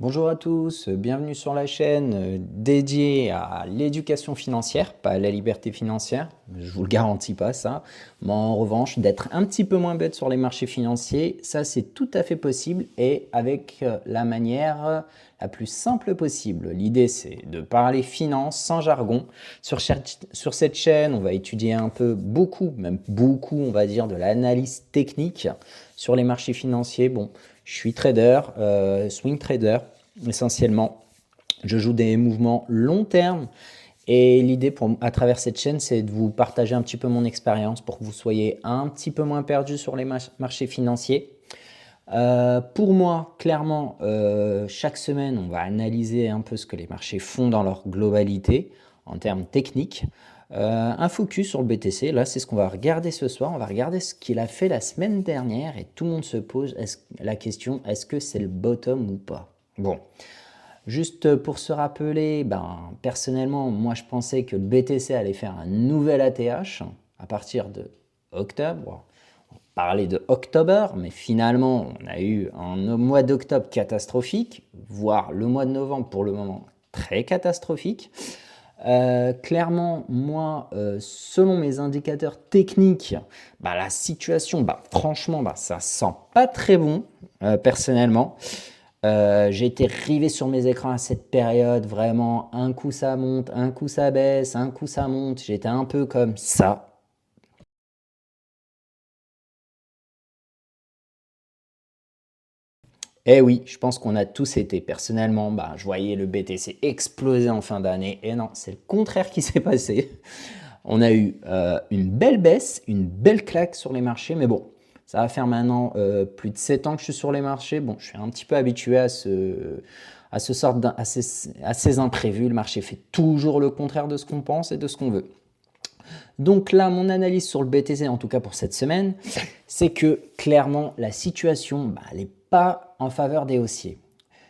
Bonjour à tous, bienvenue sur la chaîne dédiée à l'éducation financière, pas à la liberté financière, je vous le garantis pas ça, mais en revanche d'être un petit peu moins bête sur les marchés financiers, ça c'est tout à fait possible et avec la manière la plus simple possible. L'idée c'est de parler finance sans jargon. Sur cette chaîne, on va étudier un peu beaucoup, même beaucoup on va dire de l'analyse technique sur les marchés financiers. Bon, je suis trader, swing trader essentiellement. Je joue des mouvements long terme et l'idée à travers cette chaîne, c'est de vous partager un petit peu mon expérience pour que vous soyez un petit peu moins perdu sur les marchés financiers. Pour moi, clairement, chaque semaine, on va analyser un peu ce que les marchés font dans leur globalité en termes techniques. Un focus sur le BTC, là c'est ce qu'on va regarder ce soir, on va regarder ce qu'il a fait la semaine dernière et tout le monde se pose la question, est-ce que c'est le bottom ou pas? Bon, juste pour se rappeler, personnellement, moi je pensais que le BTC allait faire un nouvel ATH à partir de octobre. On parlait de octobre, mais finalement on a eu un mois d'octobre catastrophique, voire le mois de novembre pour le moment très catastrophique. Clairement, moi, selon mes indicateurs techniques, la situation, franchement, ça sent pas très bon, personnellement. J'ai été rivé sur mes écrans à cette période, vraiment, un coup ça monte, un coup ça baisse, un coup ça monte. J'étais un peu comme ça. Eh oui, je pense qu'on a tous été. Personnellement, je voyais le BTC exploser en fin d'année. Et non, c'est le contraire qui s'est passé. On a eu une belle baisse, une belle claque sur les marchés. Mais bon, ça va faire maintenant plus de 7 ans que je suis sur les marchés. Bon, je suis un petit peu habitué à ces imprévus. Le marché fait toujours le contraire de ce qu'on pense et de ce qu'on veut. Donc là, mon analyse sur le BTC, en tout cas pour cette semaine, c'est que clairement, la situation, elle n'est pas en faveur des haussiers.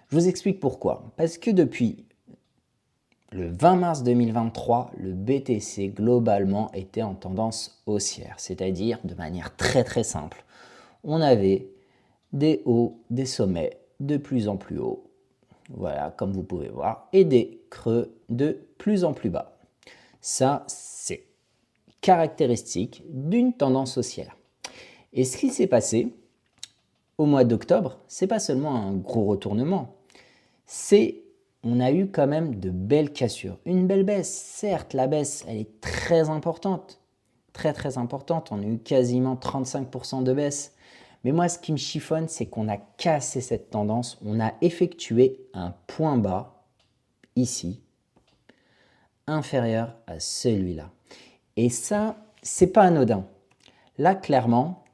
Je vous explique pourquoi. Parce que depuis le 20 mars 2023, le BTC globalement était en tendance haussière, c'est-à-dire de manière très très simple. On avait des hauts, des sommets de plus en plus hauts, voilà, comme vous pouvez voir, et des creux de plus en plus bas. Ça, c'est caractéristique d'une tendance haussière. Et ce qui s'est passé au mois d'octobre, c'est pas seulement un gros retournement, on a eu quand même de belles cassures. Une belle baisse, certes, la baisse, elle est très importante, très très importante. On a eu quasiment 35% de baisse. Mais moi, ce qui me chiffonne, c'est qu'on a cassé cette tendance. On a effectué un point bas, ici, inférieur à celui-là. Et ça, c'est pas anodin. Là, clairement,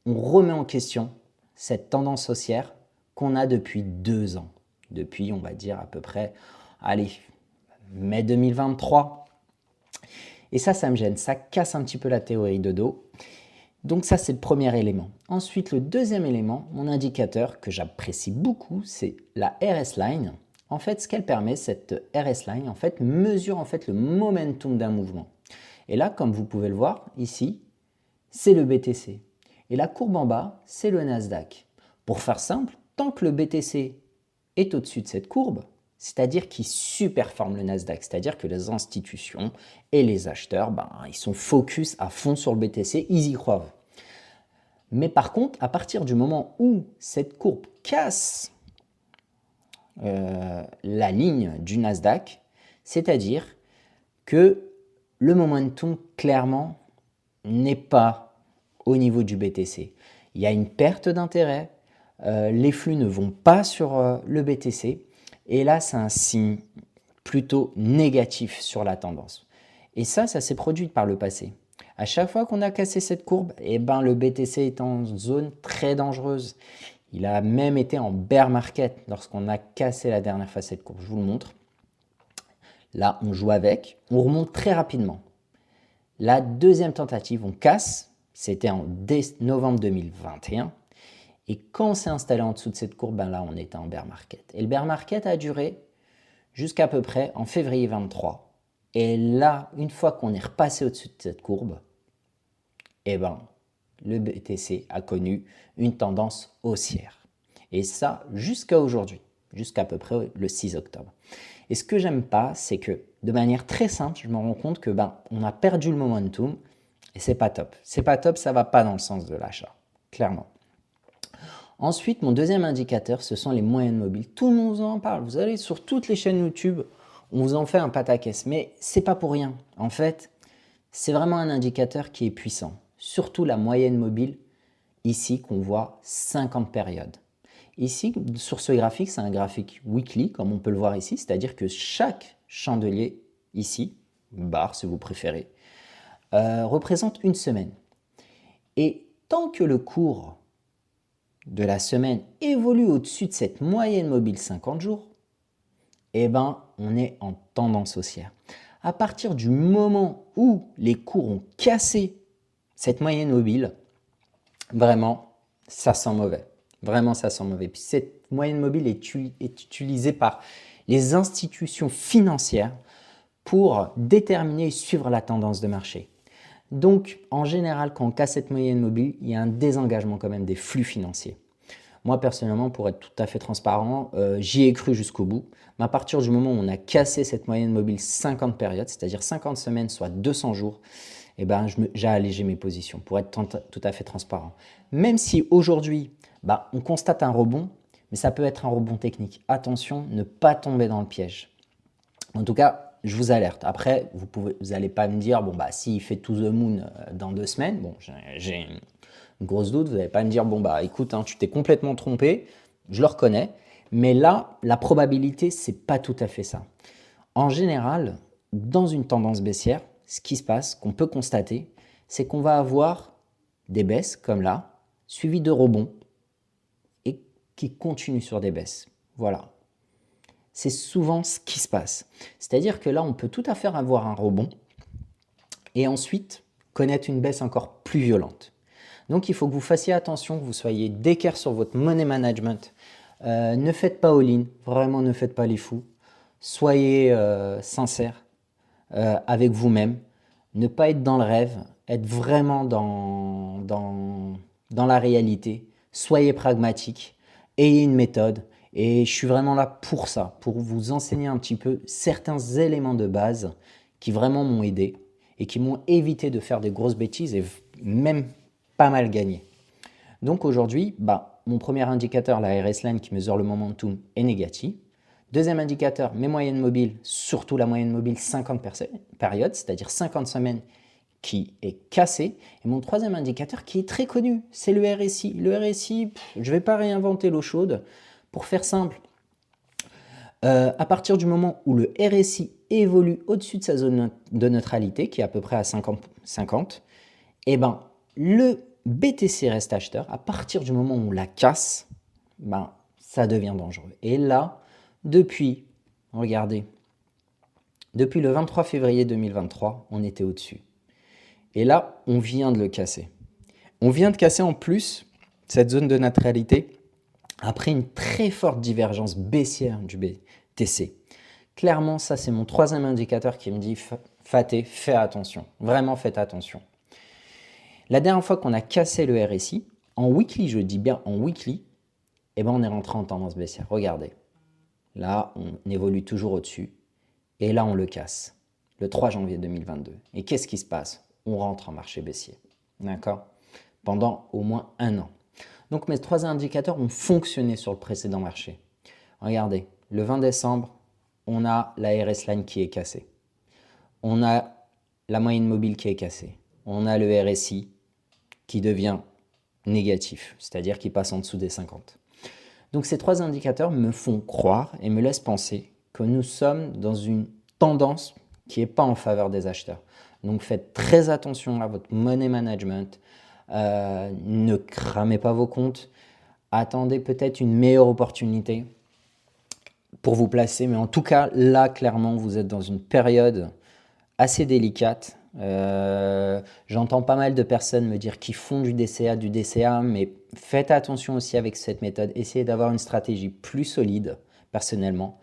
on remet en question cette tendance haussière qu'on a depuis 2 ans. Depuis, on va dire à peu près, allez, mai 2023. Et ça me gêne. Ça casse un petit peu la théorie de dos. Donc ça, c'est le premier élément. Ensuite, le deuxième élément, mon indicateur que j'apprécie beaucoup, c'est la RS Line. En fait, ce qu'elle permet, cette RS Line, en fait, mesure en fait le momentum d'un mouvement. Et là, comme vous pouvez le voir ici, c'est le BTC. Et la courbe en bas, c'est le Nasdaq. Pour faire simple, tant que le BTC est au-dessus de cette courbe, c'est-à-dire qu'il superforme le Nasdaq, c'est-à-dire que les institutions et les acheteurs, ils sont focus à fond sur le BTC, ils y croient. Mais par contre, à partir du moment où cette courbe casse la ligne du Nasdaq, c'est-à-dire que le momentum, clairement, n'est pas au niveau du BTC. Il y a une perte d'intérêt, les flux ne vont pas sur le BTC, et là, c'est un signe plutôt négatif sur la tendance. Et ça s'est produit par le passé. À chaque fois qu'on a cassé cette courbe, le BTC est en zone très dangereuse. Il a même été en bear market lorsqu'on a cassé la dernière fois cette courbe. Je vous le montre. Là, on joue avec, on remonte très rapidement. La deuxième tentative, on casse, c'était en novembre 2021. Et quand on s'est installé en dessous de cette courbe, là, on était en bear market. Et le bear market a duré jusqu'à peu près en février 23. Et là, une fois qu'on est repassé au-dessus de cette courbe, le BTC a connu une tendance haussière. Et ça, jusqu'à aujourd'hui. jusqu'à peu près le 6 octobre. Et ce que j'aime pas, c'est que de manière très simple, je me rends compte que on a perdu le momentum et c'est pas top. C'est pas top, ça va pas dans le sens de l'achat, clairement. Ensuite, mon deuxième indicateur, ce sont les moyennes mobiles. Tout le monde en parle. Vous allez sur toutes les chaînes YouTube, on vous en fait un pataquès. Mais c'est pas pour rien. En fait, c'est vraiment un indicateur qui est puissant. Surtout la moyenne mobile, ici, qu'on voit 50 périodes. Ici, sur ce graphique, c'est un graphique weekly, comme on peut le voir ici. C'est-à-dire que chaque chandelier, ici, barre si vous préférez, représente une semaine. Et tant que le cours de la semaine évolue au-dessus de cette moyenne mobile 50 jours, eh ben, on est en tendance haussière. À partir du moment où les cours ont cassé cette moyenne mobile, vraiment, ça sent mauvais. Vraiment, ça sent mauvais. Puis cette moyenne mobile est utilisée par les institutions financières pour déterminer et suivre la tendance de marché. Donc, en général, quand on casse cette moyenne mobile, il y a un désengagement quand même des flux financiers. Moi, personnellement, pour être tout à fait transparent, j'y ai cru jusqu'au bout. Mais à partir du moment où on a cassé cette moyenne mobile 50 périodes, c'est-à-dire 50 semaines, soit 200 jours, eh ben, j'ai allégé mes positions pour être tout à fait transparent. Même si aujourd'hui, on constate un rebond, mais ça peut être un rebond technique. Attention, ne pas tomber dans le piège. En tout cas, je vous alerte. Après, vous n'allez pas me dire, bon, s'il fait to the moon dans 2 semaines, bon, j'ai une grosse doute, vous n'allez pas me dire, bon, écoute, tu t'es complètement trompé, je le reconnais, mais là, la probabilité, c'est pas tout à fait ça. En général, dans une tendance baissière, ce qui se passe, qu'on peut constater, c'est qu'on va avoir des baisses, comme là, suivies de rebonds, et qui continuent sur des baisses. Voilà. C'est souvent ce qui se passe. C'est-à-dire que là, on peut tout à fait avoir un rebond, et ensuite connaître une baisse encore plus violente. Donc, il faut que vous fassiez attention, que vous soyez d'équerre sur votre money management. Ne faites pas all-in, vraiment ne faites pas les fous. Soyez sincère avec vous-même. Ne pas être dans le rêve, être vraiment dans la réalité. Soyez pragmatique, ayez une méthode. Et je suis vraiment là pour ça, pour vous enseigner un petit peu certains éléments de base qui vraiment m'ont aidé et qui m'ont évité de faire des grosses bêtises et même pas mal gagné. Donc aujourd'hui, mon premier indicateur, la RS Line qui mesure le momentum, est négatif. Deuxième indicateur, mes moyennes mobiles, surtout la moyenne mobile 50 périodes, c'est-à-dire 50 semaines qui est cassée. Et mon troisième indicateur qui est très connu, c'est le RSI. Le RSI, je ne vais pas réinventer l'eau chaude. Pour faire simple, à partir du moment où le RSI évolue au-dessus de sa zone de neutralité, qui est à peu près à 50, eh ben, le BTC reste acheteur. À partir du moment où on la casse, ça devient dangereux. Et là, regardez, depuis le 23 février 2023, on était au-dessus. Et là, on vient de le casser. On vient de casser en plus cette zone de neutralité après une très forte divergence baissière du BTC. Clairement, ça, c'est mon troisième indicateur qui me dit « Faté, fais attention. Vraiment, faites attention. » La dernière fois qu'on a cassé le RSI, en weekly, je dis bien en weekly, on est rentré en tendance baissière. Regardez, là, on évolue toujours au-dessus. Et là, on le casse, le 3 janvier 2022. Et qu'est-ce qui se passe? On rentre en marché baissier. D'accord? Pendant au moins 1 an. Donc, mes 3 indicateurs ont fonctionné sur le précédent marché. Regardez, le 20 décembre, on a la RS Line qui est cassée. On a la moyenne mobile qui est cassée. On a le RSI qui devient négatif, c'est-à-dire qui passe en dessous des 50. Donc, ces 3 indicateurs me font croire et me laissent penser que nous sommes dans une tendance qui n'est pas en faveur des acheteurs. Donc, faites très attention à votre money management. Ne cramez pas vos comptes. Attendez peut-être une meilleure opportunité pour vous placer. Mais en tout cas, là, clairement, vous êtes dans une période assez délicate. J'entends pas mal de personnes me dire qu'ils font du DCA, mais faites attention aussi avec cette méthode. Essayez d'avoir une stratégie plus solide, personnellement.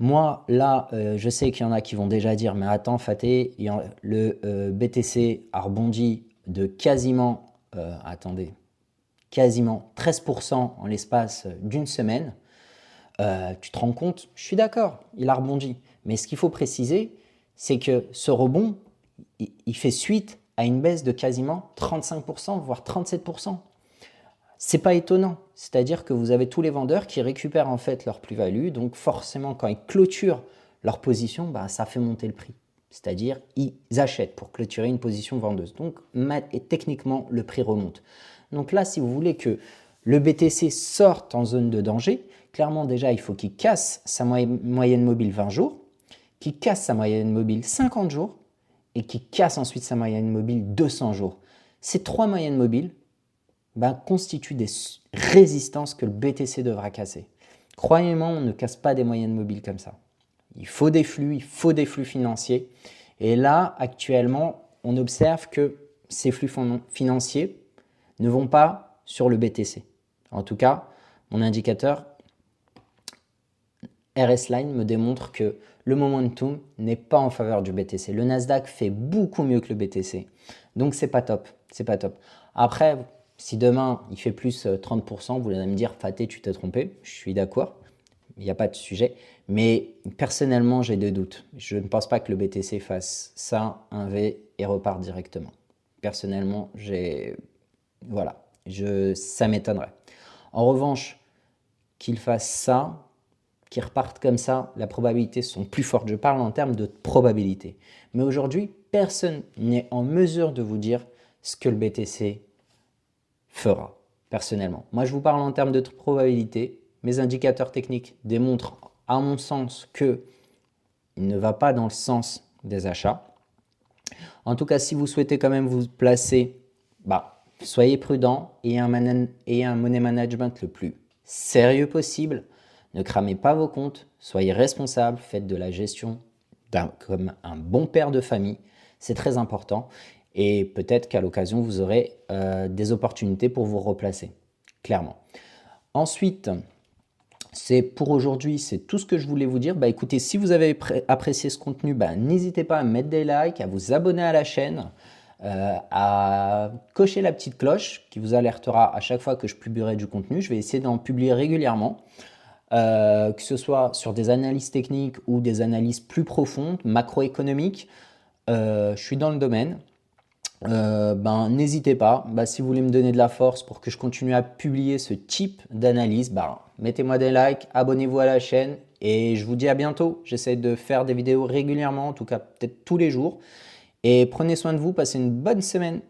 Moi, là, je sais qu'il y en a qui vont déjà dire « Mais attends, Faté, le BTC a rebondi de quasiment 13% en l'espace d'une semaine. Tu te rends compte, je suis d'accord, il a rebondi. Mais ce qu'il faut préciser, c'est que ce rebond, il fait suite à une baisse de quasiment 35%, voire 37%. C'est pas étonnant, c'est-à-dire que vous avez tous les vendeurs qui récupèrent en fait leur plus-value, donc forcément quand ils clôturent leur position, bah, ça fait monter le prix. C'est-à-dire ils achètent pour clôturer une position vendeuse. Donc et techniquement, le prix remonte. Donc là, si vous voulez que le BTC sorte en zone de danger, clairement déjà, il faut qu'il casse sa moyenne mobile 20 jours, qu'il casse sa moyenne mobile 50 jours et qu'il casse ensuite sa moyenne mobile 200 jours. Ces trois moyennes mobiles constituent des résistances que le BTC devra casser. Croyez-moi, on ne casse pas des moyennes mobiles comme ça. Il faut des flux financiers. Et là, actuellement, on observe que ces flux financiers ne vont pas sur le BTC. En tout cas, mon indicateur RS Line me démontre que le momentum n'est pas en faveur du BTC. Le Nasdaq fait beaucoup mieux que le BTC. Donc, c'est pas top. C'est pas top. Après, si demain, il fait plus 30%, vous allez me dire, Faté, tu t'es trompé. Je suis d'accord. Il n'y a pas de sujet. Mais personnellement, j'ai des doutes. Je ne pense pas que le BTC fasse ça, un V, et repart directement. Personnellement, voilà, ça m'étonnerait. En revanche, qu'il fasse ça, qu'il reparte comme ça, la probabilité sont plus fortes. Je parle en termes de probabilité. Mais aujourd'hui, personne n'est en mesure de vous dire ce que le BTC fera, personnellement. Moi, je vous parle en termes de probabilité. Mes indicateurs techniques démontrent, à mon sens, qu'il ne va pas dans le sens des achats. En tout cas, si vous souhaitez quand même vous placer, soyez prudent et un money management le plus sérieux possible. Ne cramez pas vos comptes, soyez responsable, faites de la gestion comme un bon père de famille. C'est très important. Et peut-être qu'à l'occasion, vous aurez des opportunités pour vous replacer, clairement. Ensuite, pour aujourd'hui, c'est tout ce que je voulais vous dire. Écoutez, si vous avez apprécié ce contenu, n'hésitez pas à mettre des likes, à vous abonner à la chaîne, à cocher la petite cloche qui vous alertera à chaque fois que je publierai du contenu. Je vais essayer d'en publier régulièrement, que ce soit sur des analyses techniques ou des analyses plus profondes, macroéconomiques. Je suis dans le domaine. N'hésitez pas, si vous voulez me donner de la force pour que je continue à publier ce type d'analyse, mettez-moi des likes, abonnez-vous à la chaîne et je vous dis à bientôt. J'essaie de faire des vidéos régulièrement, en tout cas peut-être tous les jours. Et prenez soin de vous, passez une bonne semaine.